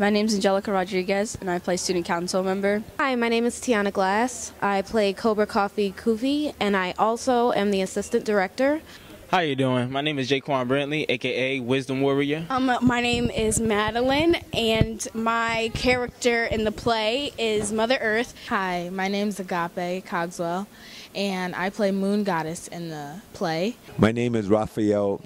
My name is Angelica Rodriguez, and I play student council member. Hi, my name is Tiana Glass. I play Cobra Coffee Kufi, and I also am the assistant director. How you doing? My name is Jaquan Brantley, aka Wisdom Warrior. My name is Madeline, and my character in the play is Mother Earth. Hi, my name is Agape Cogswell, and I play Moon Goddess in the play. My name is Rafael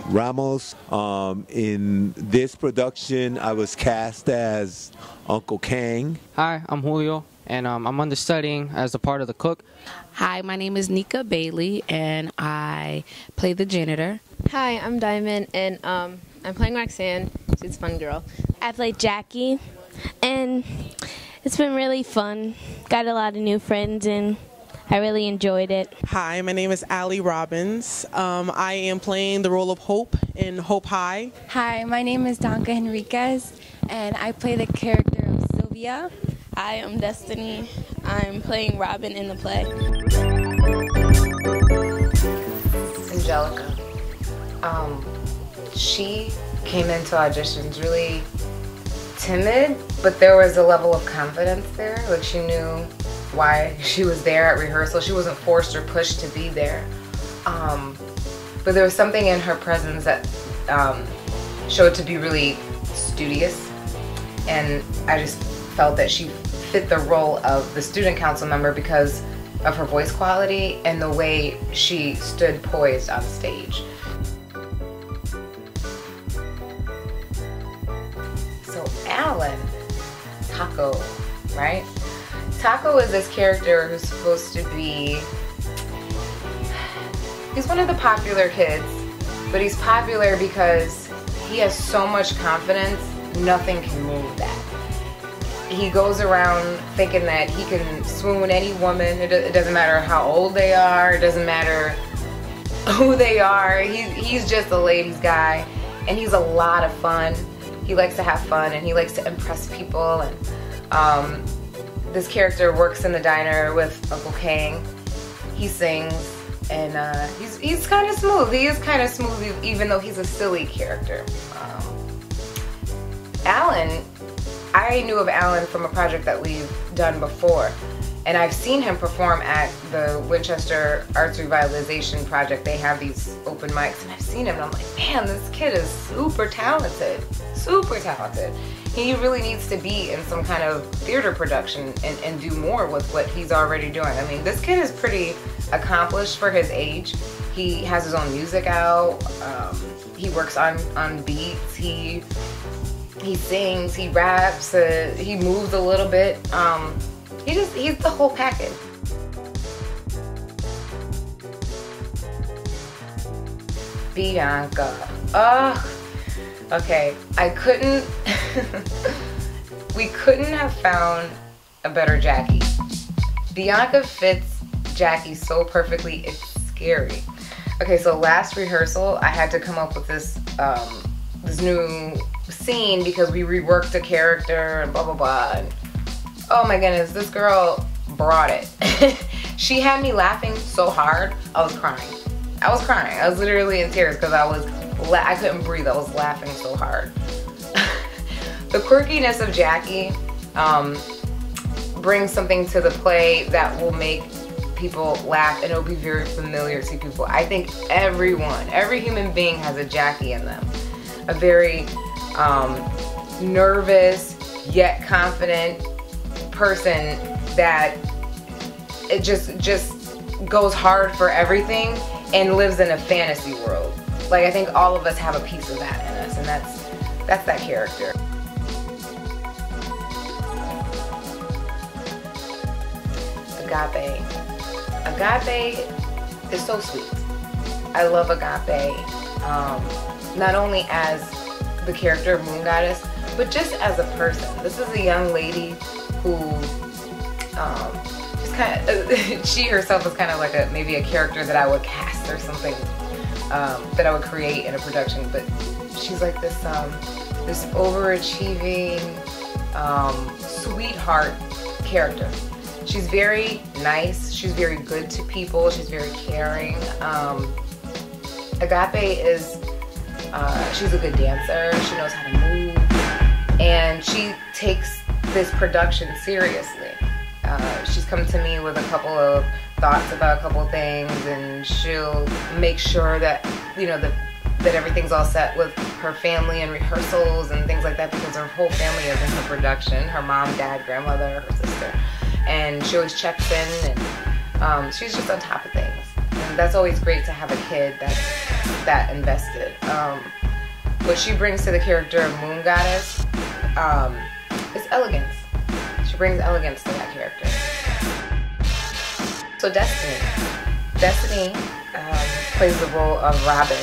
Ramos. In this production, I was cast as Uncle Kang. Hi, I'm Julio, and I'm understudying as a part of the cook. Hi, my name is Nika Bailey, and I play the janitor. Hi, I'm Diamond, and I'm playing Roxanne. She's a fun girl. I play Jackie, and it's been really fun. Got a lot of new friends, and I really enjoyed it. Hi, my name is Allie Robbins. I am playing the role of Hope in Hope High. Hi, my name is Donka Henriquez, and I play the character of Sylvia. Hi, I'm Destiny. I'm playing Robin in the play. Angelica. She came into auditions really timid, but there was a level of confidence there. Like, she knew why she was there at rehearsal. She wasn't forced or pushed to be there. But there was something in her presence that showed to be really studious, and I just felt that she fit the role of the student council member because of her voice quality and the way she stood poised on stage. So Alan, Taco, right? Taco is this character who's supposed to be, he's one of the popular kids, but he's popular because he has so much confidence, nothing can move that. He goes around thinking that he can swoon any woman. It doesn't matter how old they are, it doesn't matter who they are. He's just a ladies guy, and he's a lot of fun. He likes to have fun, and he likes to impress people. And this character works in the diner with Uncle Kang. He sings, and he's kind of smooth. He is kind of smooth, even though he's a silly character. Alan, I knew of Alan from a project that we've done before, and I've seen him perform at the Winchester Arts Revitalization Project. They have these open mics, and I've seen him, and I'm like, man, this kid is super talented, super talented. He really needs to be in some kind of theater production and do more with what he's already doing. I mean, this kid is pretty accomplished for his age. He has his own music out. He works on beats. He sings, he raps, he moves a little bit. He's the whole package. Bianca. Okay, we couldn't have found a better Jackie. Bianca fits Jackie so perfectly, it's scary. Okay, so last rehearsal, I had to come up with this new scene because we reworked a character and blah blah blah. And oh my goodness, this girl brought it. She had me laughing so hard, I was crying. I was literally in tears because I couldn't breathe. I was laughing so hard. The quirkiness of Jackie brings something to the play that will make people laugh, and it'll be very familiar to people. I think every human being has a Jackie in them. A very nervous yet confident person that it just goes hard for everything and lives in a fantasy world. Like, I think all of us have a piece of that in us, and that's that character. Agape. Agape is so sweet. I love Agape. Not only as the character of Moon Goddess, but just as a person. This is a young lady who just kind of, she herself is kind of like maybe a character that I would cast or something, that I would create in a production. But she's like this overachieving, sweetheart character. She's very nice. She's very good to people. She's very caring. Agape is, she's a good dancer. She knows how to move. and she takes this production seriously. She's come to me with a couple of thoughts about a couple of things, and she'll make sure that, you know, that everything's all set with her family and rehearsals and things like that, because her whole family is in her production, her mom, dad, grandmother, her sister, and she always checks in, and she's just on top of things. And that's always great to have a kid that's that invested. What she brings to the character of Moon Goddess is elegance. She brings elegance to that character. So Destiny plays the role of Robin,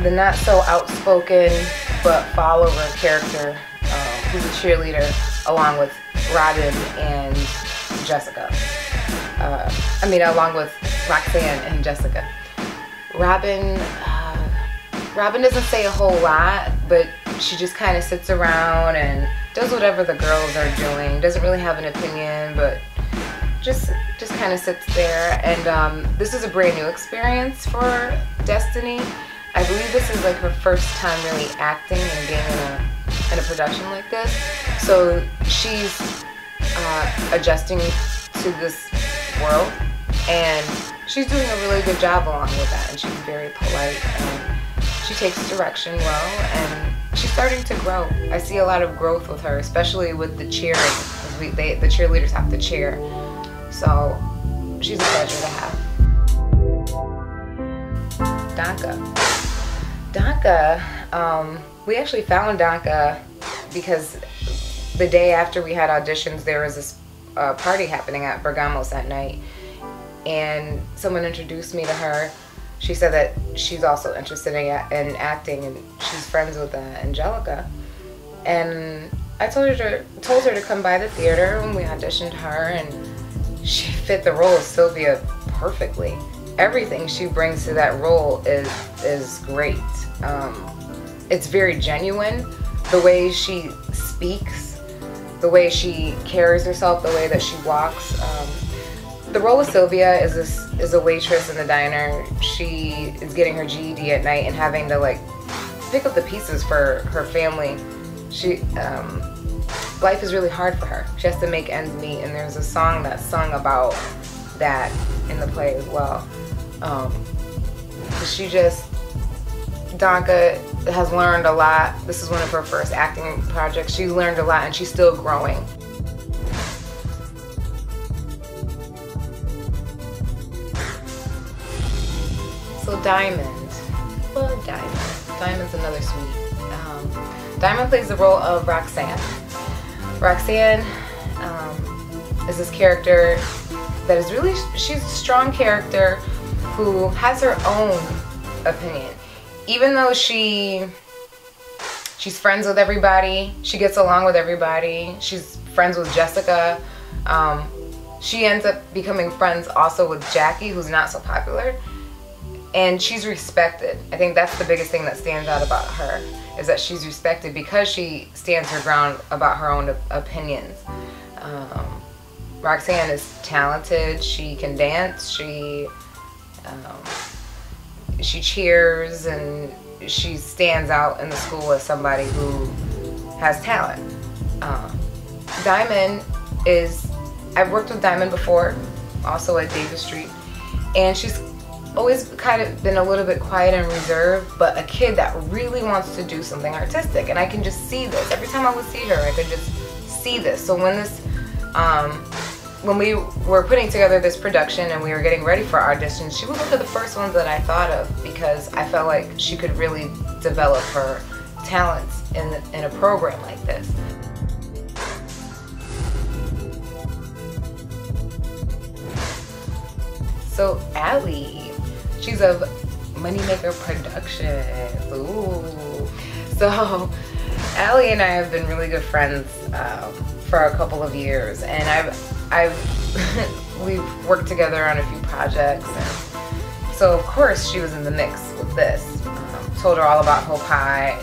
the not so outspoken but follower character, who's a cheerleader along with Robin and Jessica. Along with Roxanne and Jessica. Robin doesn't say a whole lot, but she just kind of sits around and does whatever the girls are doing. Doesn't really have an opinion, but just kind of sits there. And this is a brand new experience for Destiny. I believe this is like her first time really acting and being in a production like this. So she's adjusting to this world, and she's doing a really good job along with that. And she's very polite, and she takes direction well, and she's starting to grow. I see a lot of growth with her, especially with the cheering. The cheerleaders have to cheer. So she's a pleasure to have. Donka. We actually found Donka because the day after we had auditions, there was this party happening at Bergamos that night, and someone introduced me to her. She said that she's also interested in acting, and she's friends with Angelica. And I told her to come by the theater when we auditioned her, and she fit the role of Sylvia perfectly. Everything she brings to that role is great. It's very genuine. The way she speaks, the way she carries herself, the way that she walks. The role of Sylvia is a waitress in the diner. She is getting her GED at night and having to like pick up the pieces for her family. Life is really hard for her. She has to make ends meet, and there's a song that's sung about that in the play as well. Donka has learned a lot. This is one of her first acting projects. She's learned a lot, and she's still growing. So Diamond. Well, Diamond's another sweet. Diamond plays the role of Roxanne. Roxanne is this character that is really, she's a strong character who has her own opinion. Even though she's friends with everybody, she gets along with everybody, she's friends with Jessica, she ends up becoming friends also with Jackie, who's not so popular, and she's respected. I think that's the biggest thing that stands out about her, is that she's respected because she stands her ground about her own opinions. Roxanne is talented, she can dance, she cheers, and she stands out in the school as somebody who has talent. Diamond is, I've worked with Diamond before, also at Davis Street, and she's always kind of been a little bit quiet and reserved, but a kid that really wants to do something artistic, and I can just see this. Every time I would see her, I could just see this. So when we were putting together this production and we were getting ready for auditions, she was one of the first ones that I thought of, because I felt like she could really develop her talents in a program like this. So Allie, she's of Moneymaker Productions. Ooh. So Allie and I have been really good friends for a couple of years, and we've worked together on a few projects, and so of course she was in the mix with this. Told her all about Hope High,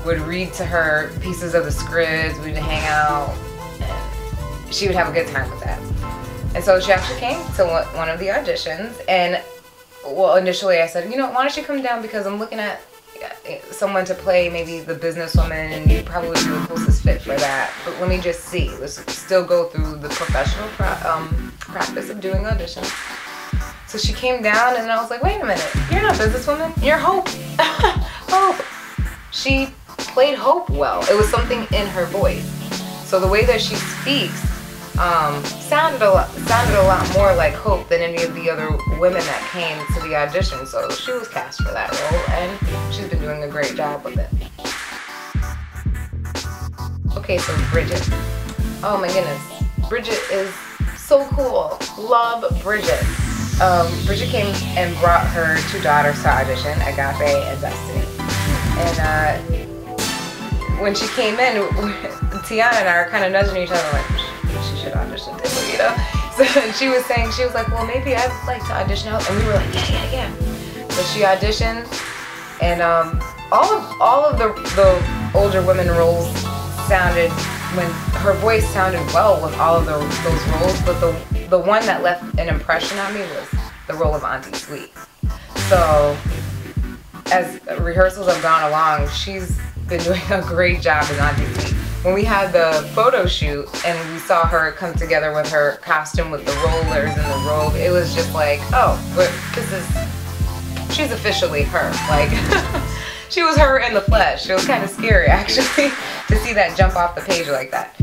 would read to her pieces of the scripts, we'd hang out, and she would have a good time with that. And so she actually came to one of the auditions, and well, initially I said, you know, why don't you come down, because I'm looking at someone to play maybe the businesswoman, and you probably would be the closest fit for that. But let me just see. Let's still go through the professional practice of doing auditions. So she came down, and I was like, wait a minute, you're not a businesswoman, you're Hope. Hope. She played Hope well. It was something in her voice. So the way that she speaks sounded a lot more like Hope than any of the other women that came to the audition. So she was cast for that role, and she's been doing a great job with it. Okay, so Bridget. Oh my goodness, Bridget is so cool. Love Bridget. Bridget came and brought her two daughters to audition, Agape and Destiny. And when she came in, Tiana and I are kind of nudging each other like, she should audition too, you know? So she was like, well, maybe I'd like to audition out. And we were like, yeah. So she auditioned, and all of the older women roles sounded, when her voice sounded well with all of those roles, but the one that left an impression on me was the role of Auntie Sweet. So as rehearsals have gone along, she's been doing a great job as Auntie Sweet. When we had the photo shoot and we saw her come together with her costume with the rollers and the robe, it was just like, oh, she's officially her. Like, she was her in the flesh. It was kind of scary, actually, to see that jump off the page like that.